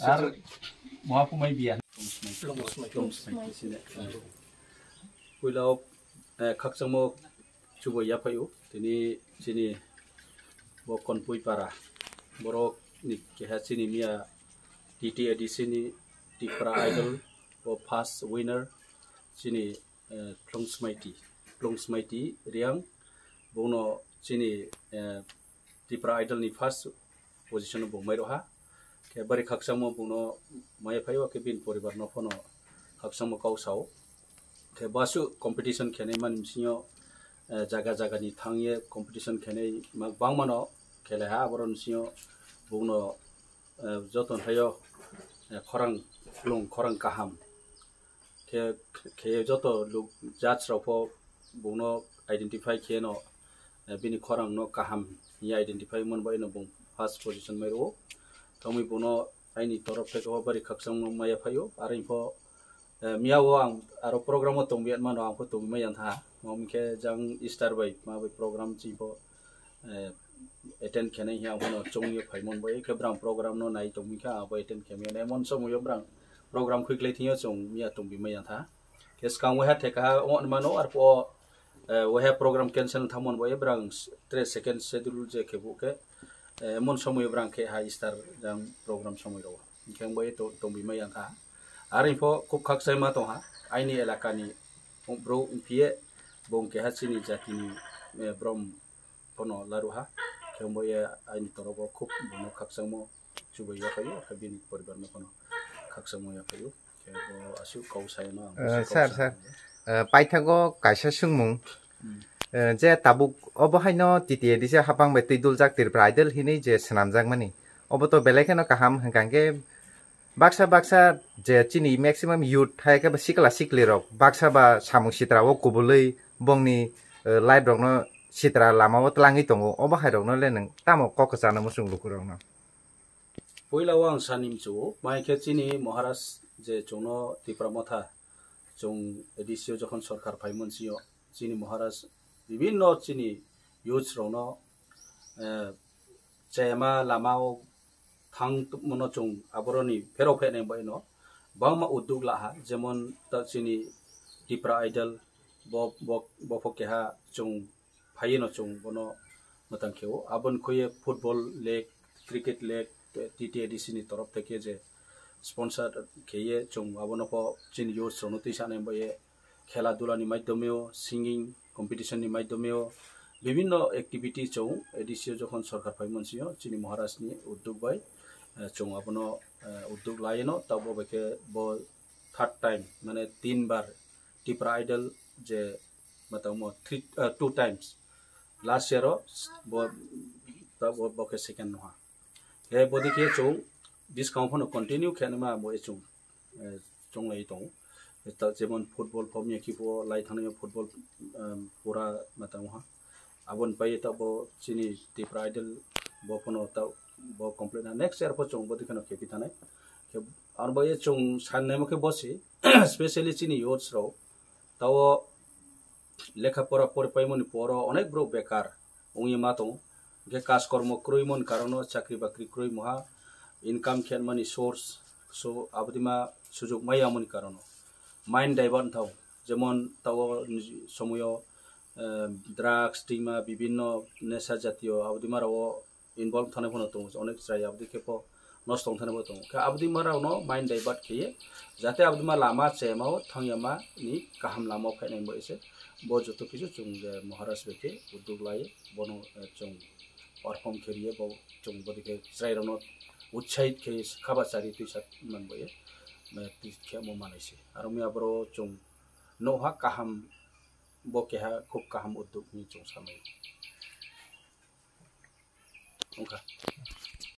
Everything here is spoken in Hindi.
आरो महापु माइ बिया पुइलाव खाकसामो चुबो याफायो तिनि चिनि बो कनपुइ पारा बरक नि केहा चिनि मिया टीटी एडिशननि टिप्रा आइडल बो फार्स्ट विनर चिनि प्लंसमाइटी रियांग बोनो चिनि टिप्रा आइडल नि फार्स्ट पोजिशन बोमाइ रहा के बारि खाकसामो बोनो माय फायो के बिन परिवार न फनो खाकसामो काउसाव के बासु कंपटीशन खेने मान सिङो जागा जागानि थांये कंपटीशन खेने बांमानो खेले हा बरन सिङो बोनो जतन हायो खरं काहाम के जत लुक जाज रावफो बोनो आइडेंटिफाई खेनो बिनि खरं न काहाम ये आइडेंटिफाई मोनबाय न बुं फर्स्ट पोजीशन मेरो तमि बोनो आइनि तरफ से को बारि खाकसामो माय फायो आरो इफो मियावो आं आरो प्रोग्राम तंबियान मानो आंखौ तंबिमाय आंथा ममके जां स्टार बाय माबे प्रोग्राम चिफो एटेंड खेने हिया बोनो चंगि फाइमन बाय के ब्रां प्रोग्राम न नाय तंबिखा आबो एटेंड खेमे ने मन समयो ब्रां प्रोग्राम खुइक्लै थियो चंग मिया तंबिमाय आंथा केस कां वहा टेका अन मानो आरो पो वहा प्रोग्राम कैंसिल थामन बाय ब्रां 3 सेकंड शेड्यूल जे केबुके मन समयो ब्रां के हाई स्टार जां प्रोग्राम समयो कें बाय तंबिमाय आंथा आरो इफो खूब खाकसाय मा दहा आइनि एलाकानि ब्रो पिए बंके हासिनि जातिनि ब्रह्म पनो लारुहा केमबोय आइनि तरफो खूब बनो खाकसामो जुबैया फायो के बिनि परिवार न पनो खाकसामो या फायो के आसु काउसाय मा सर पाइथागो कायसा सुंमुं जे ताबुक अबहायनो टिटिए दिसे हाबां बाय तैदुल जाक्तिर ब्राइडल हिनि जे सनामजाक मानि अबतो बेलेखेनो काहाम हंगांगे बाक्सा जे चिनि मैक्सिमम यूथ थाय के सिकला सिकलिरक बाक्सा बा सामु सित्रावो कुबुलै बंनि लाइट रंनो सित्रा लामावो तलाङि दङ अबहायरवनो ले नों तामो ककसानो मुसुं लुकुरावनो पहिलाव आं सानिमचो माइके चिनि महाराज जे चोनो तिप्रामथा जों एडिसियो जखन सरकार फाइमनसियो चिनि महाराज विभिन्न चिनि यूथ रंनो चेमा लामाव थांग मनो चों आबरनि फेराव फेने बायनो बांमा उद्योग लाहा जेमन त चिनि टिप्रा आइडल बफकेहा चों फाइनो चों बनो मतंखेव आबन खोये football league cricket league TT एडिशननि तरफ থেকে जे स्पन्सर खेये चों आबनो प चिनि यूथ रंनो तिसाने बाये खेला दुलानि माध्यमेও सिंगिंग कम्पिटिशननि माध्यमेও विभिन्न एक्टिविटी चों एडिसियो जखन सरकार फाइमनसियो चिनि महाराजनि उद्योग बाय चों आपनो उद्योग लायनो तब बके बो थर्ड टाइम माने 3 बार टिप्रा आइडल जे मतमो 2 टाइम्स लास्ट ईयर बो तब बके सेकंड नहा हे बदि के चों डिस्काउंट फनो कंटिन्यू खेनमा बो चों लै दं त जेमन फुटबल फम यकिपो लाई थानो फुटबल पूरा मतमहा आबन पाए तब चिनि टिप्रा आइडल बो फनो तब बो कंप्लीट नेक्स्ट ईयर पर चों बदि खनो खेपि थानाय के आर बये चों सानने मके बसे स्पेशली चिनि यूथ्स रो ताव लेखा परा पर पाइमनि पर अनेक ब्रो बेकार उंगि मातो के काज कर्म क्रयमन कारण चाकरी बाकरी क्रय महा इनकाम खेन मनि सोर्स सो आबदिमा सुजुग मायामनि कारण माइंड डाइवर्ट थाव जेमन ताव समयो ड्राग्स टिमा विभिन्न नेशा जातीय आबदिमा राव इनवॉल्व थाने फनो तो अनेक जाय आबदि केपो नष्ट थाने बो तो के आबदिमा राव न माइंड डाइवर्ट खेये जाते आबदिमा लामा चेमाव थांयामा नि काहाम लामा फायनाय बो एसे बो जतो किछु जों महाराज बेके उद्योग लाये बनो जों परफॉर्म खेरिए बो जों बदि के जायरनो उत्साहित के खाबाचारि तिसात मनबोये मैं तिखे मो मानैसे आरो मिया ब्रो जों नोहा काहाम बो केहा खूब काहाम उद्योग नि जों सामय ओंखा